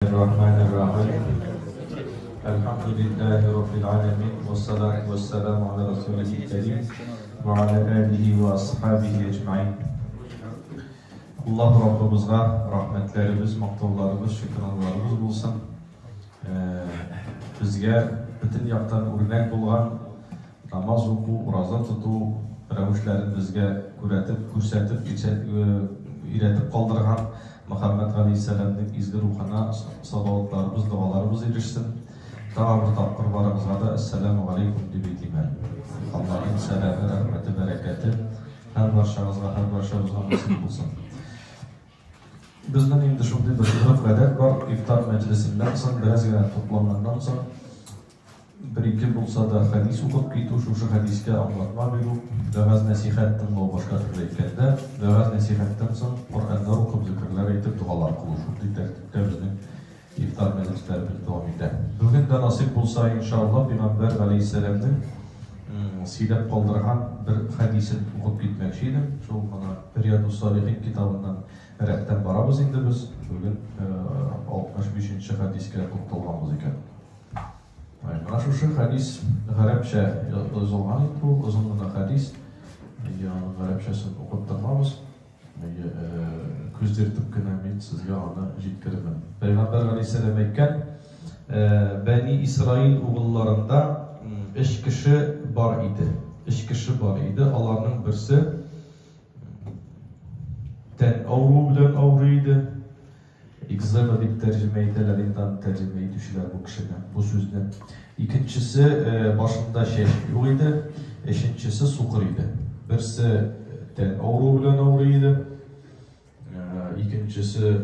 Bismillahirrahmanirrahim. Elhamdülillahi Rabbil alemin. Ve salatu ve selamu ala Resulü kerim ve ala alihi ve ashabihi ecmain. Allah Rabbimizga rahmetlerimiz, maqtovlarımız, şükranlarımız bulsun. Bizge bütün yaktan örnek bulgan namaz oku, urazat tutu ravuşların bizge kürsatip, iretip kaldırgan Muhammed Aleyhisselam'ın izgi ruhuna salavatlarımız, dualarımız erişsin. Daha bir takdir varımızda da Esselamu Aleyküm dibetime. Allah'ın selamı, rahmeti, bereketi her barşağızga, her barşağızga nasip bulsun. Bizden indi şimdi bir sınıf adet var. İftar meclisinden sonra biraz gelen toplamlarından sonra bir-iki bulsa da hadis okup gitti. Şu hadiske anlatma veriyor. Biraz nasihatten o başka türlü ikende. Biraz nasihatten sonra Kur'an'lar okup zikirler edip dualar kılışır. Tertipte bizim iftar meclislerimiz devam eder. Bugün de nasip bulsa inşallah Peygamber Aleyhisselam'ın silep kaldırgan bir hadisini okup gitmek şeydim. Şu bana Riyadu Salihin kitabından Erekten barabız indi biz. Bugün 65. hadiske toktolgamız iken. Mana şu hadis Arapça yazılgan idi bu, uzunluğuna hadis. Yani Arapçasını okutturmamız. Küzdirtip kınamayın sizge ana jitkirimin. Peygamber Aleyhisselam aytgan, Bani İsrail oğullarında 3 kişi var idi. 3 kişi var idi. Alarının birisi ten avru bilen avruydu. İkizleme deyip tercüme edelerinden tercümeyi düşüler bu kişiden, bu sözden. İkincisi başında yok idi, eşincisi sukur idi. Birisi ten avru bilen avruydu, ikincisi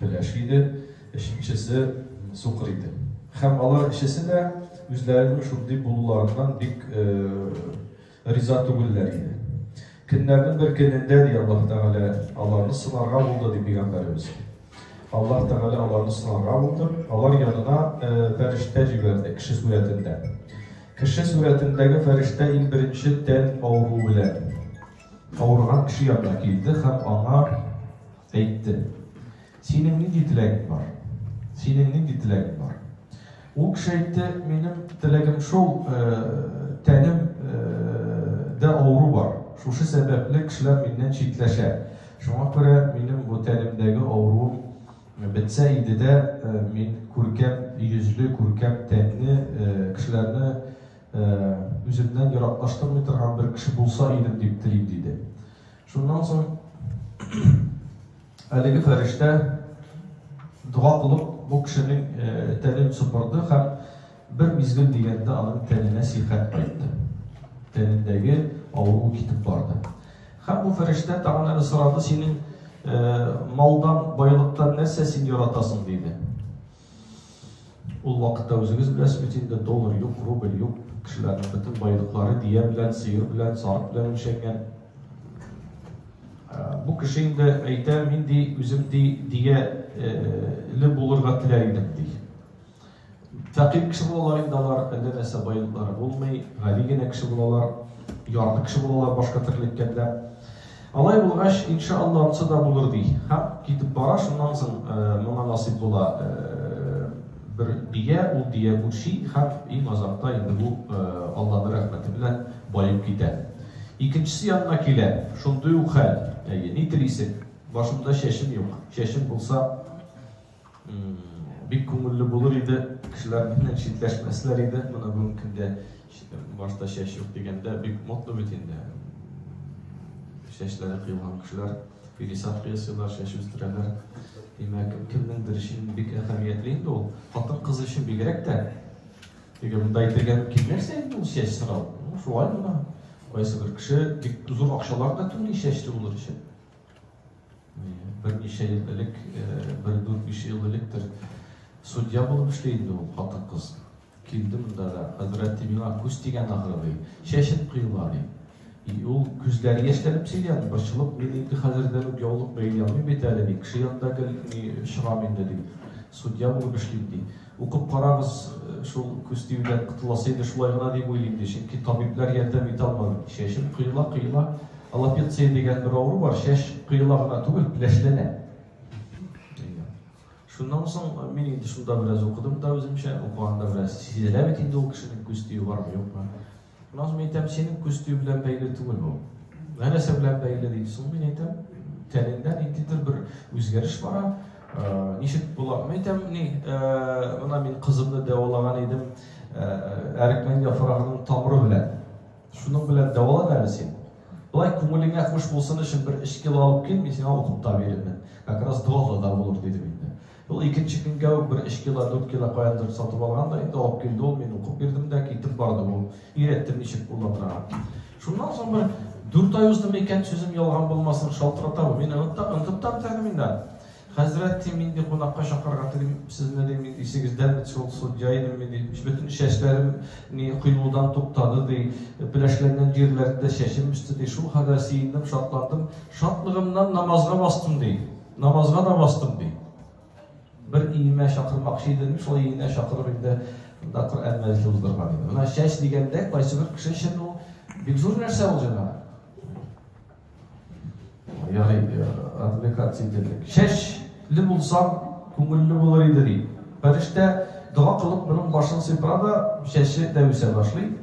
bileş idi, eşincisi sukur idi. Hem alar işesi de yüzlerinin şurada bulularından bir rizatı güller idi. Günlerden bir gününde diye Allah Teala Allah'ını sınarga buldu diye Peygamberimiz. Allah Teala Allah'ını sınarga buldu. Allah yanına ferişte civerdi kişi suretinde. Kişi suretindeki ferişte ilk birinci ten avru bilen. Avrugan kişi yanına geldi. Hem ona etti. Senin ne dileğin var? Senin ne dileğin var? O kişi etti, benim dileğim şu tenim de avru var. Şu sebeple kişiler benden çitleşer. Şuna göre benim bu tenimdeki avrum bitseydi de ben kurkem yüzlü, kurkem tenli kişilerini üzerinden yaratlaştırmaya turgan bir kişi bulsa idim deyip dileyim dedi. Şundan sonra haligi ferişte dua kılıp bu kişinin tenini süpürdü. Hem bir mizgil degende onun tenine sihat aytdı. Tenindeki avru kitip vardı. Hem bu ferişte Teala'nın sırada senin maldan, bayılıktan neyse sen yaratasın dedi. O vakitte özünüz bilesiz bütünde dolar yok, rubel yok. Kişilerin bütün bayılıkları diye bilen, sıyır bilen, sarık bilen ölçengen. Bu kişinin de eytem indi, üzüm diye li bulurga tileydim diye. Fakir kişi bulalar indalar, elde neyse bayılıkları bulmayı, galigine kişi bulalar, yarlı kişi bulalar başka türlükkende. Alay bulgaş inşallah ansı da bulur diye. Ha gidip bara şundan sonra buna nasip bula bir diye, o diye bu şey hem iyi mazakta indi bu Allah'ın rahmeti bilen bayıp gider. İkincisi yanına kile, şundu yok hal, ne dirisi, başımda şeşim yok. Şeşim bulsa bir kumullu bulur idi, kişiler bilen şidletleşmesler idi. Buna mümkünde başta şeş yok degende bir mutlu bitinde. Şeşlere kıyılan kişiler, filisat kıyasıyorlar, şeş üstüreler. Demek kimdendir işinin bir ehemmiyetliydi o. Hatta kız işin bir gerek de. Peki bunda aytırgen kimlerse bu şeş sıralı. Şu hal buna. Oysa bir kişi uzun akşalarda tüm şeşli olur işi. Bir işe yıllık, bir 4-5 yıllıktır. Sudya bulup işleyindi o hatta kız. Kildi bunda da Hazreti Bina Kus degen ahırlığı. Şeşin kıyıları. O küzleri yeşlenip silyanı başılıp benimki hazırdan yoluk beyliyanı beteli dik. Kişi yanında şıramin dedi. Sudya bulup işleyindi. Okup paramız şu küstüğüden kıtılasıydı şulayına deyip oyluydu. Çünkü tabipler yerden bitalmadı. Şeşin kıyıla. Allah bir sey degen bir avru var. Şeş kıyılağına tugul bileşlene. Şundan soň men indi şunda biraz okudum da özümçe okuganda biraz sizlere indi o kişinin küstüğü var mı yok mu? Ondan men aytam senin küstüğü bilen beýle tugul bu. Näse bilen beýle diýip soň men aytam teninden indidir bir özgeriş var. Nişit bular. Men aytam ona men kızımny dawalagan edim. Erikmen yaprağının tamırı bilen. Şunun bilen dawala dersin. Bulay köngülüňe hoş bolsun üçin bir 2 kilo alıp kel, men sana okup da berdim. Kakras dawala da bolur dedim indi. Ol ikinci günge bir 2 kilo 4 kilo koyandır satıp alganda indi alıp keldi ol men okup berdim da ketip bardy bu. Iretdim nişit bulatra. Şundan soň bir 4 ay uzdy meken sözüm yalgan bolmasyn şaltyrataby. Men ıntyp da bitirdim indi. Hazrat mindi konakka şakırga dedim siz ne dedim 8'den bir çolsu jaydım mindi bütün şeşlerim ni kuyuludan topladı dey bileşlerinden yerlerde şeşim üstü dey şu kadar siyindim şatlandım şatlığımdan namazga bastım dey namazga da bastım dey bir iyime şakırmak şey demiş o iyine şakırıp indi bunda Kur'an meclisi uzdurgan idi ona şeş degende qaysı bir kişi şimdi o bir zor nerse olacak yani advokat dedik. Şeşli bulsam köngüllü bulur idi deyip. Perişte dua kılıp bunun başını sıfırada şeşi devise başlayıp.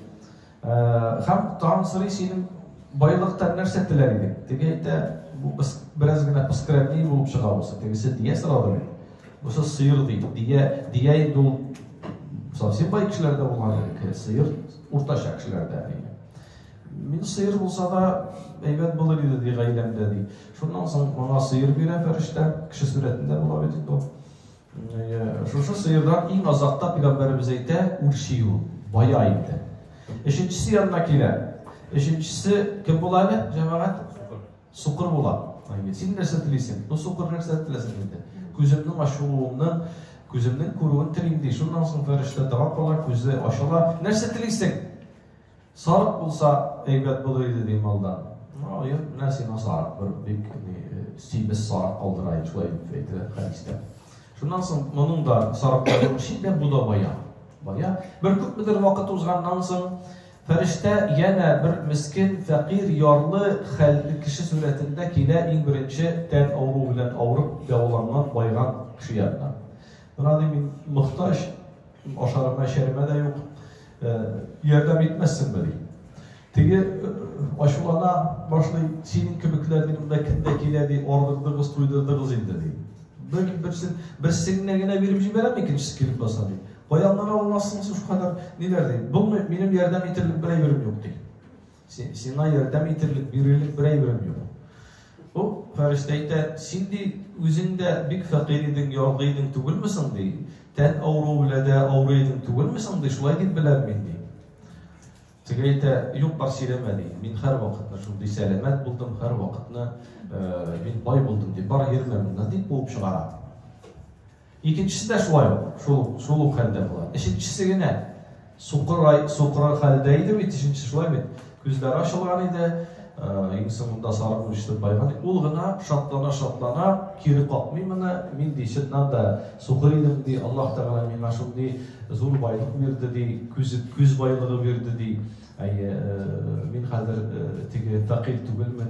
Hem dağın sırrı senin bayılıktan nerse diler idik. Tegeyde bu biraz gene pıskırenliği bulup çıkar olsa. Tegeyse diye sırada bile. Bu söz sıyır deyip. Diye dolu. Savsi bay kişilerde bulan edik. Sıyır urtaşak kişilerde. Men sıyır bulsa da eybet bulur idi diye gaylemde diye. Şundan soň bana sıyır bire ferişte kişi suretinde bulabildik o. Şu sıyırdan iň azakta Peygamberimiz eýte urşiyu, bayaýdy. Eşinçisi yandakiler. Eşinçisi kim bolady? Jemaat sukur bolar. Aýdy. Sen nerse dilesin? Bu sukur nerse dilesin indi. Gözümniň aşugyny, gözümniň kurugyn tirindi. Şundan soň ferişte dua kılar, gözü aşalar. Nerse dilesin? Sarık bulsa eybet bulur idi diýip aldan. Hayır, näsine sarık bir sibes sarık aldırayı şolay feýtire hadiste. Şundan soň munyň da sarıkların şeýle bu da baya. Bir köpmedir wagt uzgandan soň ferişte ýene bir miskin, fakir, ýarly, haldy kişi suretinde kile iň birinçi ten awru bilen awrup dawalanan baygan kişi ýanynda. Buna men muhtaç, aşarma şerime de yok. Yerden bitmezsin böyle. Tegi aşulana başlayıp senin köpüklerindekindekiledi ordurdığız, tuydurdığız indi. Belki bir seninle gene birimci veren ikincisi gelip basa değil. Bayanlara olmazsınız şu kadar neler değil. Bu benim yerden bitirilip birey birim yok değil. Senin yerden bitirilip birilik birey birim yok. O ferişteyde şimdi üzünde bir fakiriydin, yorguydin, tugulmasın değil. Ten avru bile de avruydun tugulmasın değil. Şulay deyip bilen min değil. Tegeyte yok barşilemedi. Min her vakitna şunday selamet buldum, her vakitna min bay buldum deyip bar yermemden deyip boğup çıkara. İkincisi de şulay şuluk halde bular. Eşincisi yine sokurar haldeydi, bitişincisi şulay bit. Gözleri açılgan idi. İnsanında sarıp uçtu baygan. Ol gına şatlana kiri kalkmaymana min deyişinden de sokuraydım diye Allah Teala mena şunday zor baylık verdi diye göz baylığı verdi diye min hazır tege takil tugulmen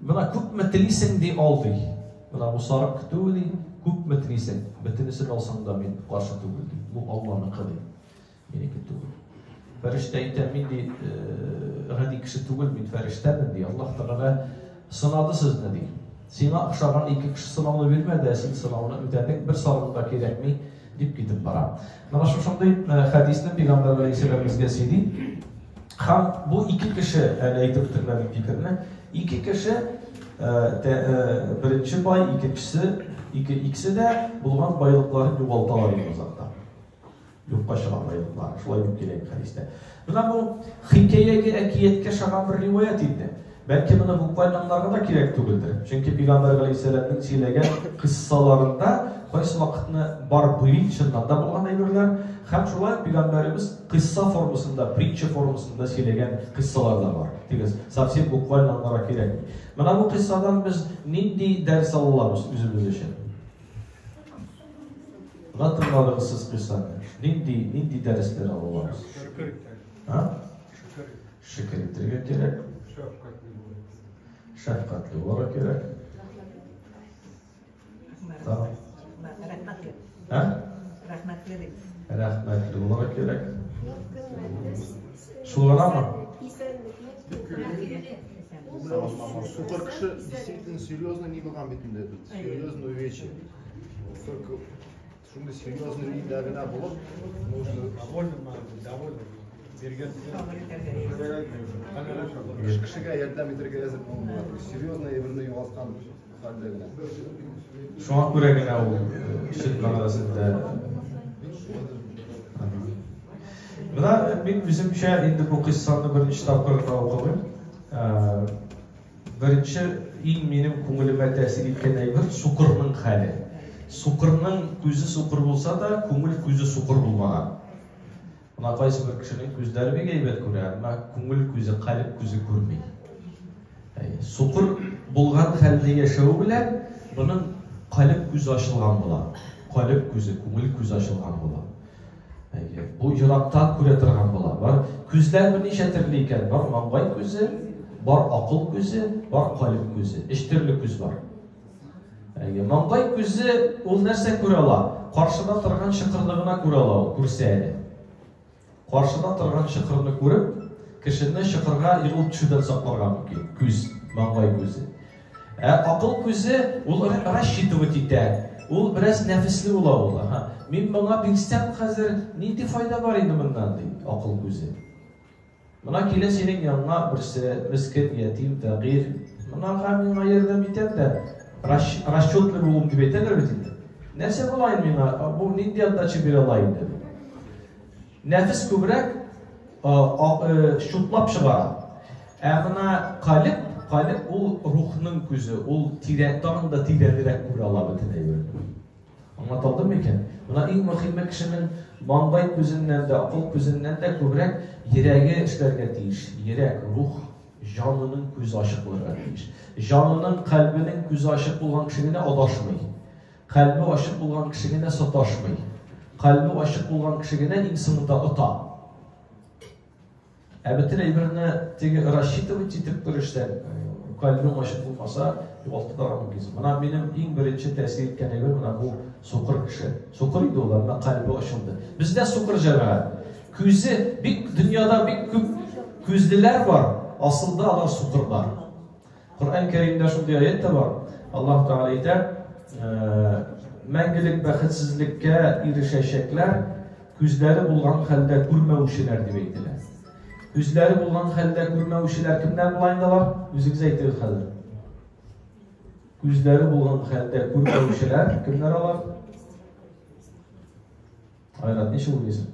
bana küp metrisen diye aldı. Bana bu sarıp kütüğü diye küp metrisen betinisini alsan da min karşı tuguldi. Bu Allah'ın kadı. Yine kütüğü. Ferişte mindi hadi kişi tugul min ferişten diye Allah Teala sınadı siz ne diye. Sina akşaran iki kişi sınavını vermedi, sen sınavını ödedik bir sarımda gerek mi deyip gidip bara. Mana şu şunday hadisini Peygamber Aleyhisselam'ımız gesiydi. Ham bu iki kişi aytip bitirmedik fikrini. İki kişi birinci bay, ikisi de bulgan baylıkların yuvaltaları uzakta. Yokka şagan baylıklar, şulay yok gerek hadiste. Buna bu hikayege ekiyetke şagan bir rivayet idi. Belki buna bu baylanlarga da gerek tuguldur. Çünkü Peygamber Aleyhisselam'ın söylegen kıssalarında qaysı vakitni bar buyil şundan da bulgan eýberler. Hem şulay Peygamberimiz kıssa formasında, prитча formasında söylegen kıssalar da var. Digiz, savsem bu baylanlara gerek. Mana bu kıssadan biz nindi ders alabız özümüz için. Hatırladığınız kıssalar. Nindi dersler alabız. Ha? Şükür ettirmek gerek. Şefkatli olarak gerek. Tamam. Рәхмәтле. Рәхмәтле булырга кирәк. Шулгана мы? Сукыр кеше действительно серьезно не булган бит инде. Серьезно увечье. Только шундай серьезно өйдәгенә булып, нужно довольно бергән. Кешегә ярдәм итәргә әзер булмыйлар. Серьезно әйберне югалткан хәлдә генә. Шуңа күрә генә ул шул арасында. Менә мин үземчә инде бу кыссаны беренче тапкыр укыдым. Birinci ilk benim көңелемә тәэсир иткән әйбер сукырның хәле. Сукырның күзе сукыр булса да, күңел күзе сукыр булмаган. Менә кайсы бер кешенең күзләре бик әйбәт күрә, әмма күңел күзе, калб күзе күрми. Сукыр булган хәлдә яшәү белән буның калб күзе ачылган була. Калб күзе, күңел күзе ачылган була. Бу ерактан күрә торган була. Бар күзләр берничә төрле икән. Бар маңгай күзе, бар акыл күзе, бар калб күзе. Өч төрле күз бар. Маңгай күзе ул нәрсә күрә ала? Каршыда торган чыкырлыгына күрә ала, күрсә әле. Каршыда торган чыкырны күреп, кешене чыкырга ягылып төшүдән сакларга мөмкин. Күз, маңгай күзе. Акыл күзе ул расчитывать итә. Ул бераз нәфисле була ул. Мин моңа бирсәм хәзер нинди файда бар инде моннан ди, акыл күзе. Мына килә синең яныңа берсе мискин, ятим, фәкыйр. Монага миңа ярдәм итәм дә, расчетлы булам дип әйтәләр бит инде. Нәрсә була инде миңа? Бу нинди отдача бирә ала инде? Нәфис күбрәк шутлап чыгара. Мына калб ул рухның күзе, ул тирәктән да тирәнрәк күрә ала бит. Аңлатылдымы икән? Мына иң мөһиме кешенең маңгай күзеннән дә, акыл күзеннән дә күбрәк йөрәге эшләргә тиеш. Йөрәк, рух, җанының күзе ачык булырга тиеш. Җанының, калбының күзе ачык булган кеше генә адашмый. Калбы ачык булган кеше генә саташмый. Калбы ачык булган кеше генә иң соңында ота. Бөтен әйберне теге расчитывать итеп торыштан, калбың ачык булмаса, югалтырга мөмкин. Мына минем иң беренче тәэсир иткән әйбер мына бу сукыр кеше. Сукыр иде ул, мына калбы ачылды. Бездә сукыр җәмәгать. Күзе бик дөньяда бик күп күзлеләр бар, асылда алар сукырлар. Коръән Кәримдә шундый аят та бар. Аллаһ Тәгалә әйтә: "Мәңгелек бәхетсезлеккә ирешәчәкләр күзләре булган хәлдә күрмәүчеләр" дип әйтелә. Күзләре булган хәлдә күрмәүчеләр кемнәр була инде алар? Үзегез әйтегез хәзер. Күзләре булган хәлдә күрмәүчеләр кемнәр алар? Айрат, ничә уйлыйсың?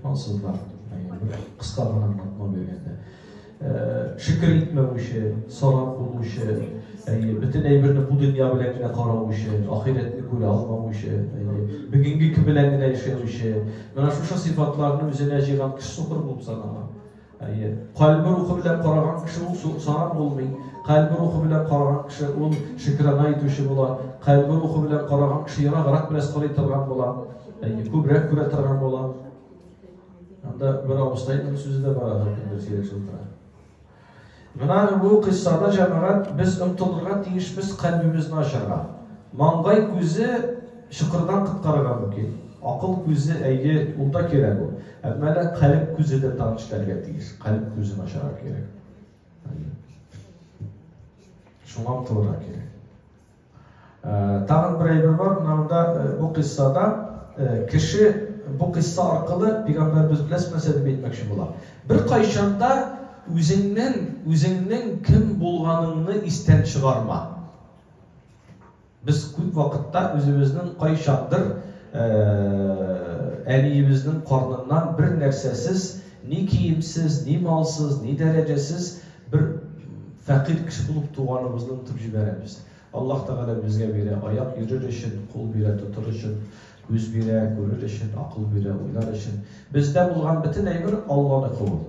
Имансызлар. Кыска гына аңлатма биргәндә. Шөкер итмәүче, сарап булучы, бөтен әйберне бу дөнья белән генә караучы, ахиратны күрә алмаучы, бүгенге көн белән генә яшәүче. Менә шушы сыйфатларны үзенә җыйган кеше сукыр булып санала. Калбы рухы белән караган кеше ул сарап булмый. Калбы рухы белән караган кеше ул шөкранә итүче була. Калбы рухы белән караган кеше яраграк белән карый торган була. Күбрәк күрә торган була. Анда бер авыстайның сүзе дә бар, кемдер сөйләшеп тора. Менә бу кыссада җәмәгать без омтылырга тиешбез калбыбызны ачарга. Маңгай күзе шыкырдан кыткарырга мөмкин. Акыл күзе әйе ул да кирәк ул. Әмма калб күзе дә таныштырга тиеш. Калб күзен ачарга кирәк. Шуңа омтылырга кирәк. Тагын бер әйбер бар, монда бу кыссада кеше bu kıssa arkalı Peygamberimiz bilesmese de bitmekşi bular. Bir kayşanda üzerinden kim bulganını isten çıkarma. Biz köp vakitte özümüzün kayşandır əliyimizin karnından bir nersesiz, ni kiyimsiz, ni malsız, ni derecesiz bir fakir kişi bulup tuğanımızdan tücüberemiz. Allah Teala bizge bire ayak yürür için, kul bire tutur için, göz bire, görür için, akıl bire, uylar için. Bizde bulgan bütün eybir Allah'ını kuvul.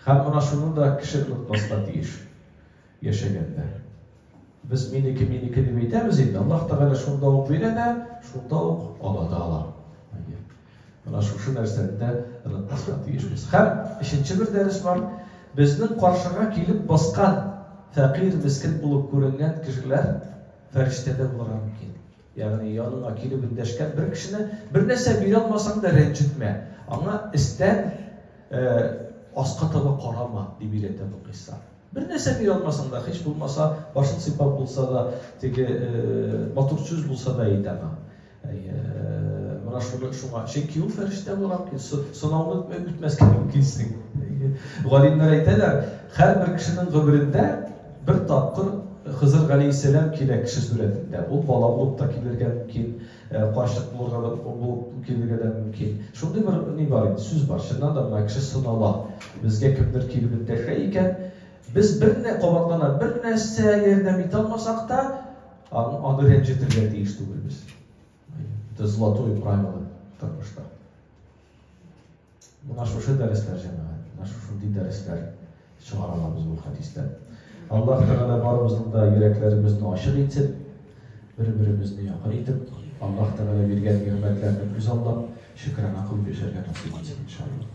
Hem buna şunun da kişi unutmasına deyiş. Yaşayanlar. Biz miniki deyip eytemiz indi. Allah Teala şunda ok bire de, şunda ok Allah da Allah. Buna şu nerseni de unutmasına deyişimiz. Hem işinci bir ders var. Bizden karşıga kelip baskan fakir, miskin bulup görüngen kişiler fərishtədə bulana mümkün. Yani yanına kelib ündəşkən bir kişini bir nəsə bir almasan da rəncitmə. Ama isten asqa taba qarama deyib irədə bu qissa. Bir nəsə bir almasan da, heç bulmasa, başın sipab bulsa da, motorsuz bulsa da idəmə. Buna şuna ki o fərishtə bulan ki, sınavını ütməzkən mümkünsin. Qalimlər aytələr, hər bir kişinin qıbrində bir tapqır Hızır Aleyhisselam kile kişi suretinde. O bala olup da kilirgen mümkün, qaşlık bu kilirgen mümkün. Şunda bir ne var idi? Söz var. Şundan da kişi sınala. Bizge kimdir kilibinde şey iken, biz bir ne qabatlana, bir nəsə yerine mit almasak da, onu rencitirler deyiştiğimiz biz. Это золотое правило тұрмышта. Buna şu dersler cemaat, buna şu dersler çıqaramamız bu hadisler. Allah Teala barımızın da yüreklerimizden aşık etsin, birbirimizni yakın etip, Allah Teala vergen nimetlerine güzel Allah, şükran akıl beşergen nasip etsin inşallah.